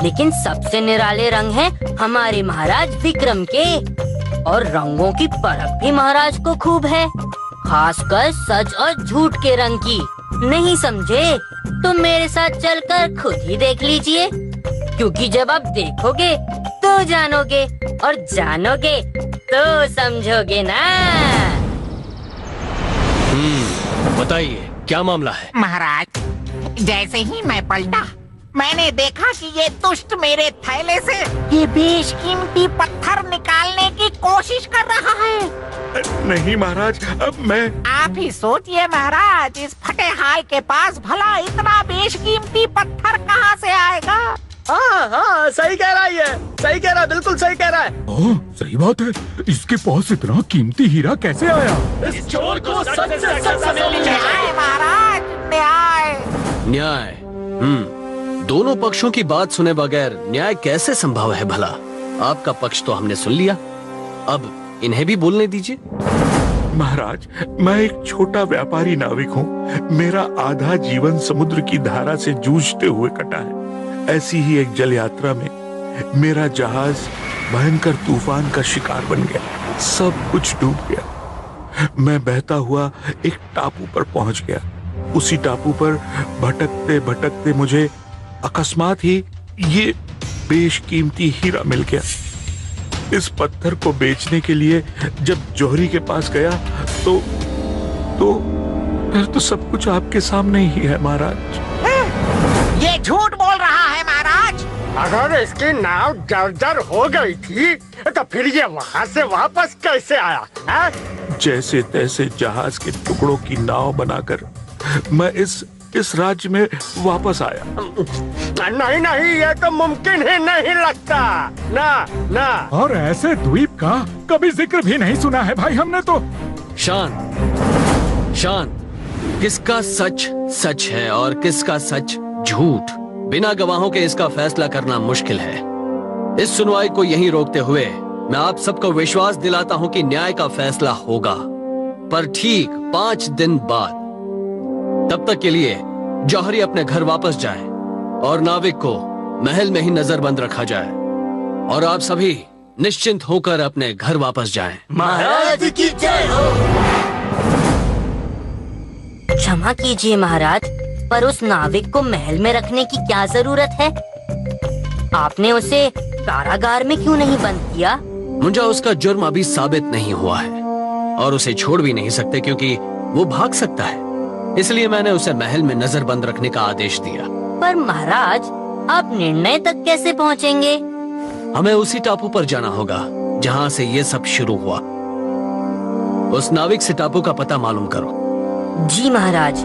लेकिन सबसे निराले रंग हैं हमारे महाराज विक्रम के। और रंगों की परख भी महाराज को खूब है, खासकर सच और झूठ के रंग की। नहीं समझे तो मेरे साथ चलकर खुद ही देख लीजिए, क्योंकि जब आप देखोगे तो जानोगे, और जानोगे तो समझोगे ना। बताइए क्या मामला है? महाराज, जैसे ही मैं पलटा मैंने देखा कि ये दुष्ट मेरे थैले से ये बेशकीमती पत्थर निकालने की कोशिश कर रहा है। नहीं महाराज, अब मैं। आप ही सोचिए महाराज, इस फटे हाय के पास भला इतना बेशकीमती पत्थर कहाँ से आएगा? हाँ, सही कह रहा है, सही कह रहा है, बिल्कुल सही कह रहा है। सही बात है, इसके पास इतना कीमती हीरा कैसे आया? इस चोर को सच से सजा मिलनी न्याय चाहिए। महाराज, न्याय। न्याय। दोनों पक्षों की बात सुने बगैर न्याय कैसे संभव है भला? आपका पक्ष तो हमने सुन लिया, अब इन्हें भी बोलने दीजिए। महाराज, मैं एक छोटा व्यापारी नाविक हूँ। मेरा आधा जीवन समुद्र की धारा से जूझते हुए कटा है। ऐसी ही एक जल यात्रा में मेरा जहाज भयंकर तूफान का शिकार बन गया। सब कुछ डूब गया। मैं बहता हुआ एक टापू पर पहुंच गया। उसी टापू पर भटकते भटकते मुझे अकस्मात ही ये बेशकीमती हीरा मिल गया। इस पत्थर को बेचने के लिए जब जौहरी के पास गया तो फिर तो सब कुछ आपके सामने ही है महाराज। ये झूठ बोल रहा है महाराज। अगर इसकी नाव जर्जर हो गई थी तो फिर ये वहाँ से वापस कैसे आया है? जैसे तैसे जहाज के टुकड़ों की नाव बनाकर मैं इस राज्य में वापस आया। नहीं नहीं, ये तो मुमकिन ही नहीं लगता। ना ना। और ऐसे द्वीप का कभी जिक्र भी नहीं सुना है भाई हमने तो। शांत शांत, किसका सच सच है और किसका सच झूठ, बिना गवाहों के इसका फैसला करना मुश्किल है। इस सुनवाई को यहीं रोकते हुए मैं आप सबको विश्वास दिलाता हूं कि न्याय का फैसला होगा, पर ठीक 5 दिन बाद। तब तक के लिए जौहरी अपने घर वापस जाए और नाविक को महल में ही नजरबंद रखा जाए, और आप सभी निश्चिंत होकर अपने घर वापस जाएं। महाराज की जय हो। क्षमा कीजिए महाराज, पर उस नाविक को महल में रखने की क्या जरूरत है? आपने उसे कारागार में क्यों नहीं बंद किया? मुंजा, उसका जुर्म अभी साबित नहीं हुआ है और उसे छोड़ भी नहीं सकते क्योंकि वो भाग सकता है। इसलिए मैंने उसे महल में नजरबंद रखने का आदेश दिया। पर महाराज, आप निर्णय तक कैसे पहुंचेंगे? हमें उसी टापू पर जाना होगा जहां से ये सब शुरू हुआ। उस नाविक से टापू का पता मालूम करो। जी महाराज।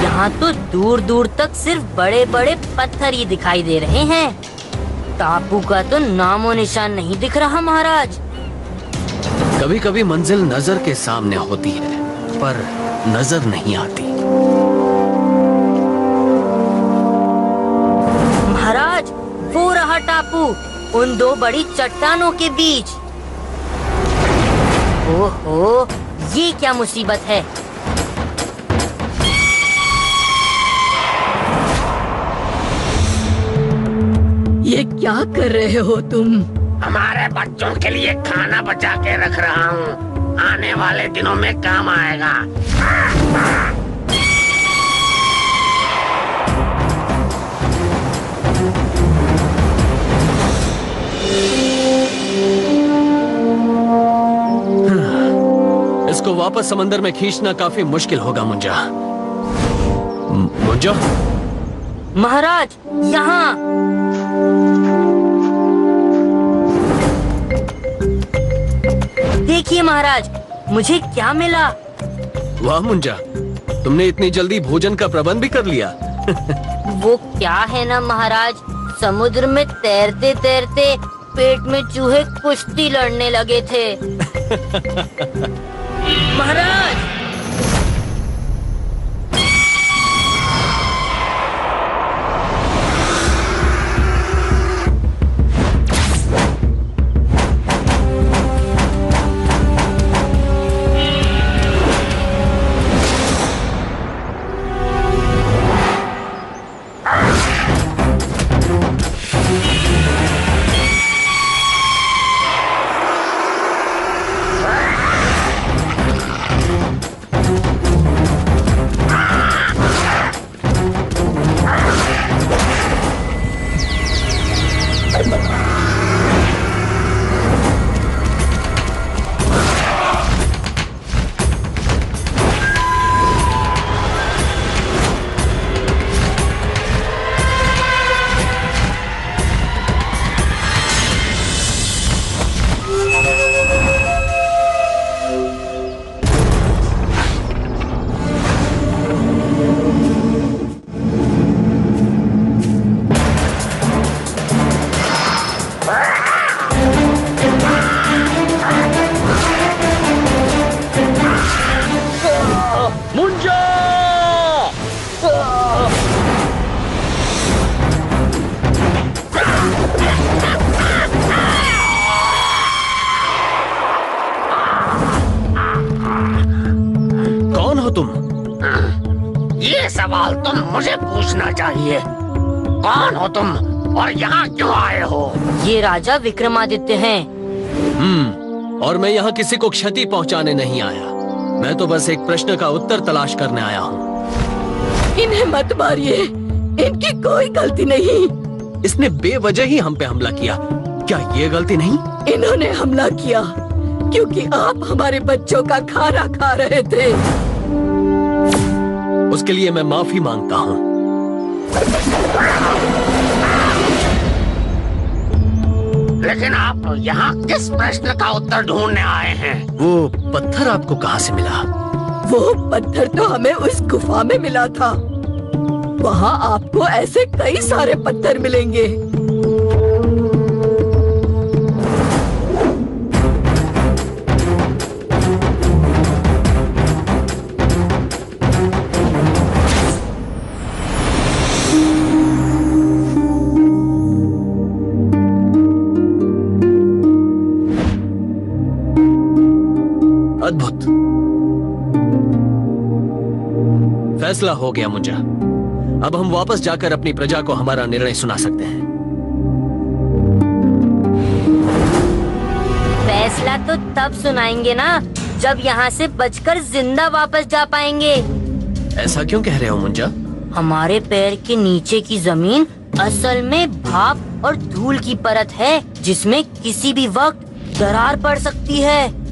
यहाँ तो दूर दूर तक सिर्फ बड़े बड़े पत्थर ही दिखाई दे रहे हैं। टापू का तो नामो निशान नहीं दिख रहा महाराज। कभी कभी मंजिल नजर के सामने होती है पर नजर नहीं आती। महाराज, वो रहा टापू उन 2 बड़ी चट्टानों के बीच। ओहो, ये क्या मुसीबत है? ये क्या कर रहे हो तुम? हमारे बच्चों के लिए खाना बचा के रख रहा हूँ, आने वाले दिनों में काम आएगा। इसको वापस समंदर में खींचना काफी मुश्किल होगा मुंजा। मुंजा? महाराज, यहाँ। देखिए महाराज, मुझे क्या मिला। वाह मुंजा, तुमने इतनी जल्दी भोजन का प्रबंध भी कर लिया। वो क्या है ना महाराज, समुद्र में तैरते तैरते पेट में चूहे कुश्ती लड़ने लगे थे। महाराज, सवाल तो मुझे पूछना चाहिए। कौन हो तुम और यहाँ क्यों आए हो? ये राजा विक्रमादित्य हैं। और मैं यहाँ किसी को क्षति पहुँचाने नहीं आया। मैं तो बस एक प्रश्न का उत्तर तलाश करने आया हूँ। इन्हें मत मारिए, इनकी कोई गलती नहीं। इसने बेवजह ही हम पे हमला किया, क्या ये गलती नहीं? इन्होंने हमला किया क्योंकि आप हमारे बच्चों का खाना खा रहे थे। उसके लिए मैं माफी मांगता हूँ। लेकिन आप यहाँ किस प्रश्न का उत्तर ढूंढने आए हैं? वो पत्थर आपको कहाँ से मिला? वो पत्थर तो हमें उस गुफा में मिला था। वहाँ आपको ऐसे कई सारे पत्थर मिलेंगे। अद्भुत, फैसला हो गया मुंजा। अब हम वापस जाकर अपनी प्रजा को हमारा निर्णय सुना सकते हैं। फैसला तो तब सुनाएंगे ना जब यहाँ से बचकर जिंदा वापस जा पाएंगे। ऐसा क्यों कह रहे हो मुंजा? हमारे पैर के नीचे की जमीन असल में भाप और धूल की परत है, जिसमें किसी भी वक्त दरार पड़ सकती है।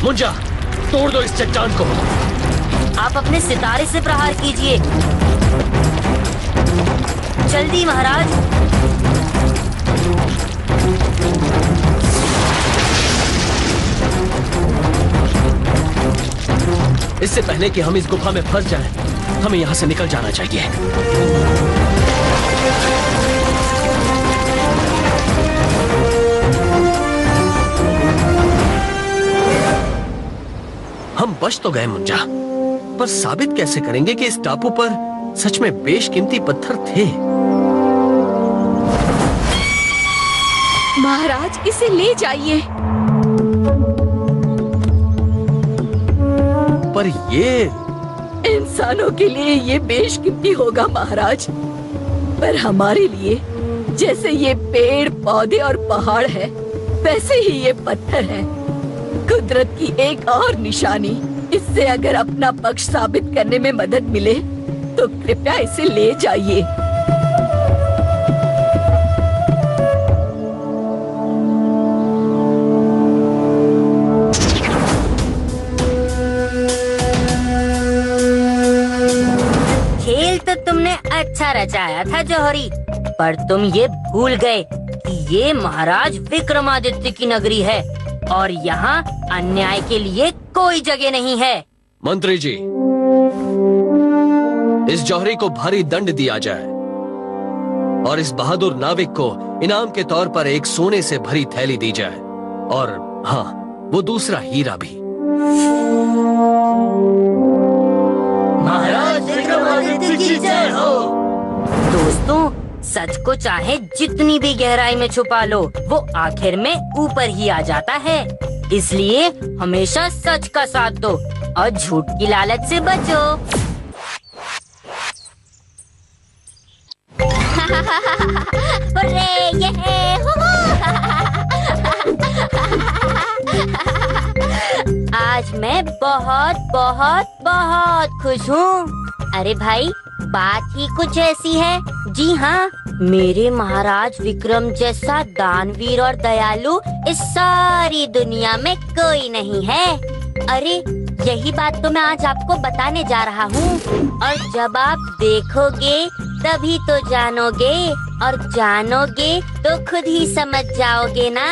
मुंजा, तोड़ दो इस चट्टान को। आप अपने सितारे से प्रहार कीजिए। जल्दी महाराज। इससे पहले कि हम इस गुफा में फंस जाएं, हमें यहाँ से निकल जाना चाहिए। हम बच तो गए मुंजा, पर साबित कैसे करेंगे कि इस टापू पर सच में बेशकीमती पत्थर थे? महाराज, इसे ले जाइए। पर ये इंसानों के लिए ये बेशकीमती होगा महाराज, पर हमारे लिए जैसे ये पेड़ पौधे और पहाड़ है, वैसे ही ये पत्थर है। कुदरत की एक और निशानी। इससे अगर अपना पक्ष साबित करने में मदद मिले तो कृपया इसे ले जाइए। खेल तो तुमने अच्छा रचाया था जौहरी, पर तुम ये भूल गए कि ये महाराज विक्रमादित्य की नगरी है और यहाँ अन्याय के लिए कोई जगह नहीं है। मंत्री जी, इस जौहरी को भारी दंड दिया जाए और इस बहादुर नाविक को इनाम के तौर पर एक सोने से भरी थैली दी जाए, और हाँ, वो दूसरा हीरा भी। महाराज विक्रमादित्य की जय हो। दोस्तों, सच को चाहे जितनी भी गहराई में छुपा लो, वो आखिर में ऊपर ही आ जाता है। इसलिए हमेशा सच का साथ दो और झूठ की लालच से बचो। आज मैं बहुत बहुत बहुत खुश हूँ। अरे भाई, बात ही कुछ ऐसी है। जी हाँ, मेरे महाराज विक्रम जैसा दानवीर और दयालु इस सारी दुनिया में कोई नहीं है। अरे यही बात तो मैं आज आपको बताने जा रहा हूँ, और जब आप देखोगे तभी तो जानोगे, और जानोगे तो खुद ही समझ जाओगे ना।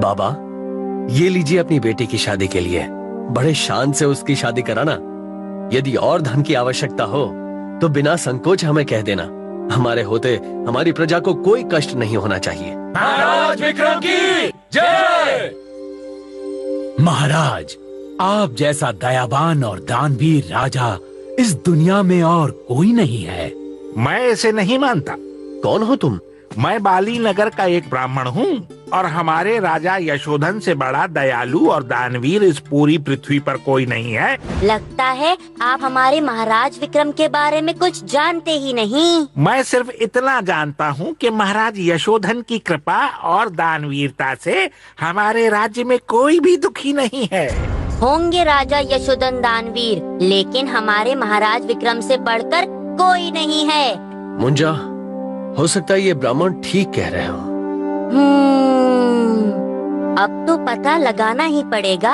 बाबा, ये लीजिए अपनी बेटी की शादी के लिए। बड़े शान से उसकी शादी कराना। यदि और धन की आवश्यकता हो तो बिना संकोच हमें कह देना। हमारे होते हमारी प्रजा को कोई कष्ट नहीं होना चाहिए। महाराज विक्रम की जय। महाराज, आप जैसा दयावान और दानवीर राजा इस दुनिया में और कोई नहीं है। मैं ऐसे नहीं मानता। कौन हो तुम? मैं बाली नगर का एक ब्राह्मण हूँ और हमारे राजा यशोधन से बड़ा दयालु और दानवीर इस पूरी पृथ्वी पर कोई नहीं है। लगता है आप हमारे महाराज विक्रम के बारे में कुछ जानते ही नहीं। मैं सिर्फ इतना जानता हूँ कि महाराज यशोधन की कृपा और दानवीरता से हमारे राज्य में कोई भी दुखी नहीं है। होंगे राजा यशोधन दानवीर, लेकिन हमारे महाराज विक्रम से बढ़कर कोई नहीं है। मुंजा, हो सकता है ये ब्राह्मण ठीक कह रहे हो। अब तो पता लगाना ही पड़ेगा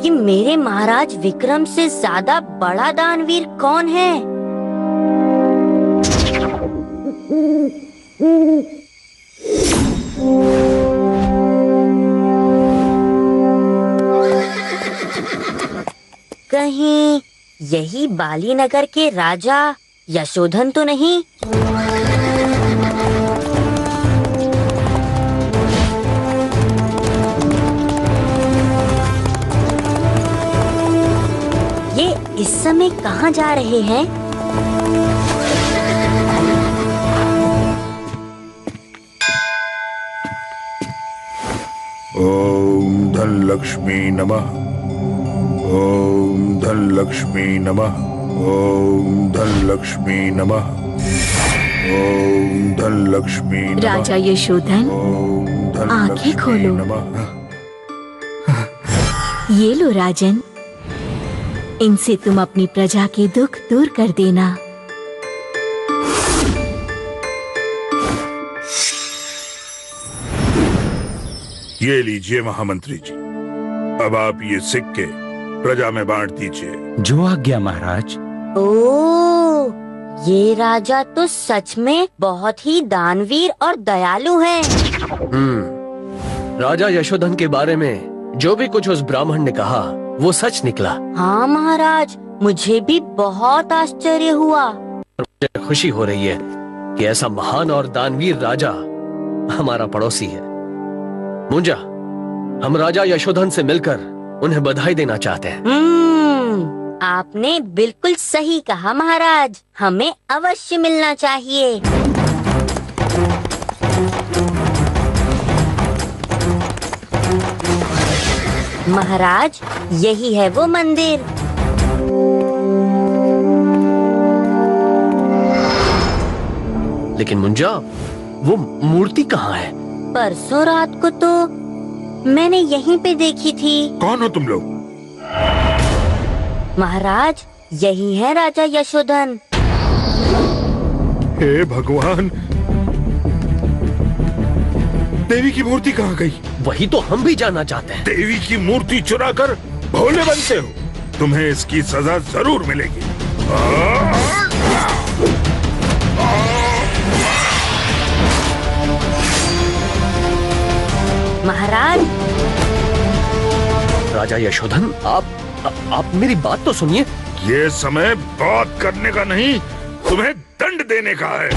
कि मेरे महाराज विक्रम से ज्यादा बड़ा दानवीर कौन है। कहीं यही बाली नगर के राजा यशोधन तो नहीं? ये इस समय कहाँ जा रहे हैं? ओम धन लक्ष्मी नमः। ओम धन लक्ष्मी नमः। ओम धन लक्ष्मी नमः। ओम धन लक्ष्मी नमः। राजा यशोधन, ओम धन आंखें लक्ष्मी खोलो। नमः। ये लो राजन, इनसे तुम अपनी प्रजा के दुख दूर कर देना। ये लीजिए महामंत्री जी, अब आप ये सिक्के प्रजा में बांट दीजिए। जो आज्ञा महाराज। ओ, ये राजा तो सच में बहुत ही दानवीर और दयालु हैं। राजा यशोधन के बारे में जो भी कुछ उस ब्राह्मण ने कहा वो सच निकला। हाँ महाराज, मुझे भी बहुत आश्चर्य हुआ। मुझे खुशी हो रही है कि ऐसा महान और दानवीर राजा हमारा पड़ोसी है। मुंजा, हम राजा यशोधन से मिलकर उन्हें बधाई देना चाहते हैं। आपने बिल्कुल सही कहा महाराज, हमें अवश्य मिलना चाहिए। महाराज, यही है वो मंदिर। लेकिन मुंजा, वो मूर्ति कहाँ है? परसों रात को तो मैंने यहीं पे देखी थी। कौन हो तुम लोग? महाराज, यही है राजा यशोधन। हे भगवान, देवी की मूर्ति कहाँ गई? वही तो हम भी जानना चाहते हैं। देवी की मूर्ति चुराकर भोले बनते हो, तुम्हें इसकी सजा जरूर मिलेगी। महाराज, राजा यशोधन, आप मेरी बात तो सुनिए। ये समय बात करने का नहीं, तुम्हें दंड देने का है।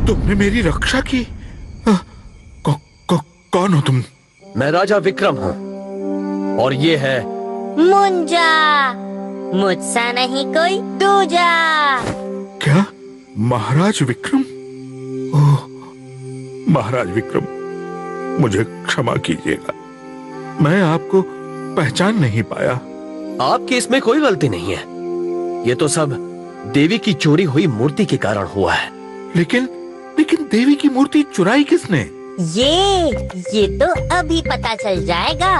तुमने मेरी रक्षा की। कौन हो तुम? मैं राजा विक्रम हूँ और ये है मुंजा, मुझसा नहीं कोई दूजा। क्या? महाराज विक्रम? ओह, महाराज विक्रम, मुझे क्षमा कीजिएगा, मैं आपको पहचान नहीं पाया। आपकी इसमें कोई गलती नहीं है। ये तो सब देवी की चोरी हुई मूर्ति के कारण हुआ है। लेकिन देवी की मूर्ति चुराई किसने? ये तो अभी पता चल जाएगा।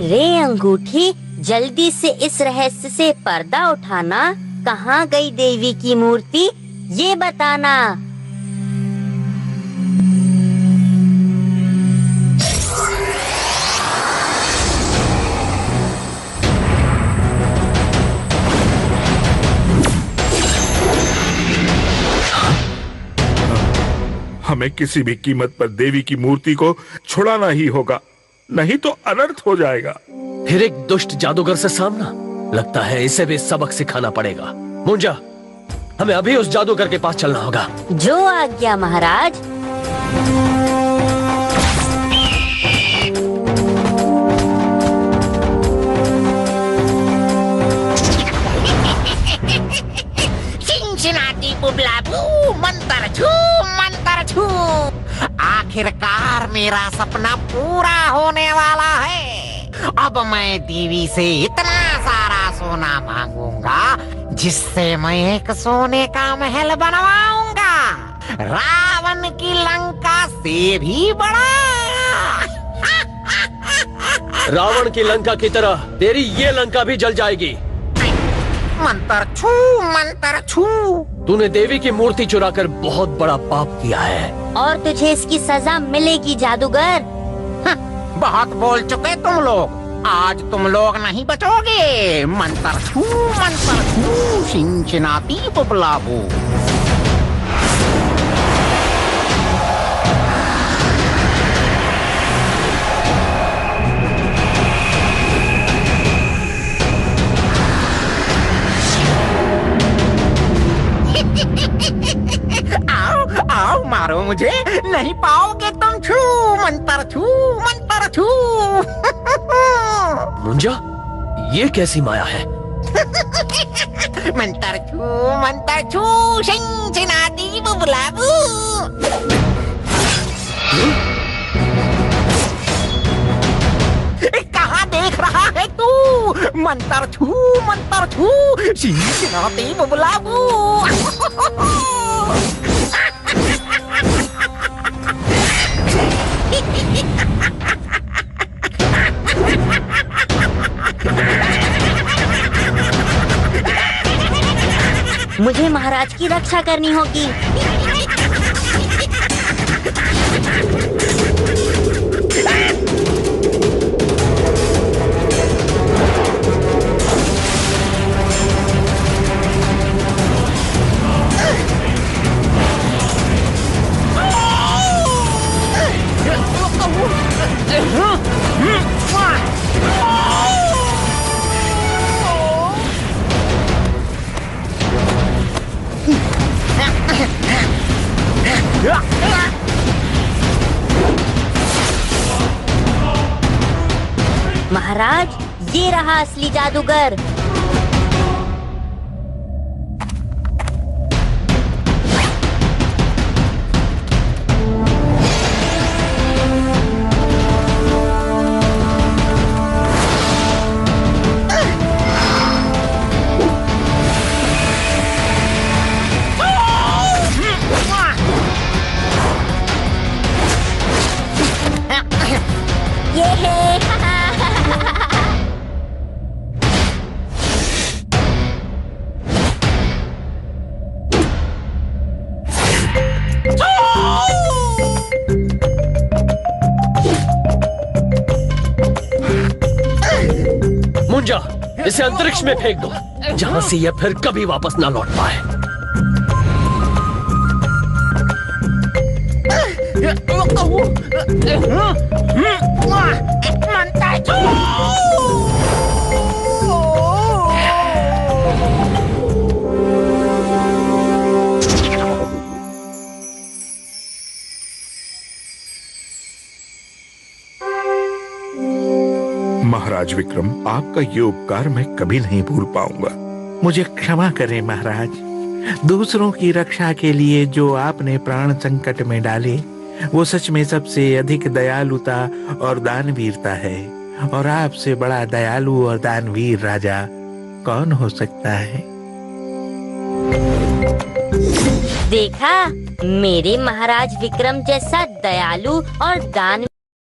रे अंगूठी, जल्दी से इस रहस्य से पर्दा उठाना। कहाँ गई देवी की मूर्ति, ये बताना। हमें किसी भी कीमत पर देवी की मूर्ति को छुड़ाना ही होगा, नहीं तो अनर्थ हो जाएगा। फिर एक दुष्ट जादूगर से सामना, लगता है इसे भी सबक सिखाना पड़ेगा। मुंजा, हमें अभी उस जादूगर के पास चलना होगा। जो आज्ञा महाराज। चिंचिनाटी बुबलाबू, मंतर छू। आखिरकार मेरा सपना पूरा होने वाला है। अब मैं देवी से इतना सारा सोना मांगूंगा जिससे मैं एक सोने का महल बनवाऊंगा, रावण की लंका से भी बड़ा। रावण की लंका की तरह तेरी ये लंका भी जल जाएगी। मंतर छू। तूने देवी की मूर्ति चुराकर बहुत बड़ा पाप किया है और तुझे इसकी सजा मिलेगी जादूगर। बहुत बोल चुके तुम लोग, आज तुम लोग नहीं बचोगे। मंतर छू, चिंचिनाती बुबलाबू। आओ मारो मुझे, नहीं पाओगे तुम। छू मंतर छू। मुंजा, ये कैसी माया है? मंतर छू, चिंचिनाती बुबलाबू। कहाँ देख रहा है तू? मंतर छू, चिंचिनाती बुबलाबू। मुझे महाराज की रक्षा करनी होगी। महाराज, ये रहा असली जादूगर। मुंजा, इसे अंतरिक्ष में फेंक दो, जहाँ से यह फिर कभी वापस ना लौट पाए। महाराज विक्रम, आपका ये उपकार मैं कभी नहीं भूल पाऊंगा। मुझे क्षमा करें महाराज। दूसरों की रक्षा के लिए जो आपने प्राण संकट में डाले, वो सच में सबसे अधिक दयालुता और दानवीरता है। और आपसे बड़ा दयालु और दानवीर राजा कौन हो सकता है? देखा, मेरे महाराज विक्रम जैसा दयालु और दान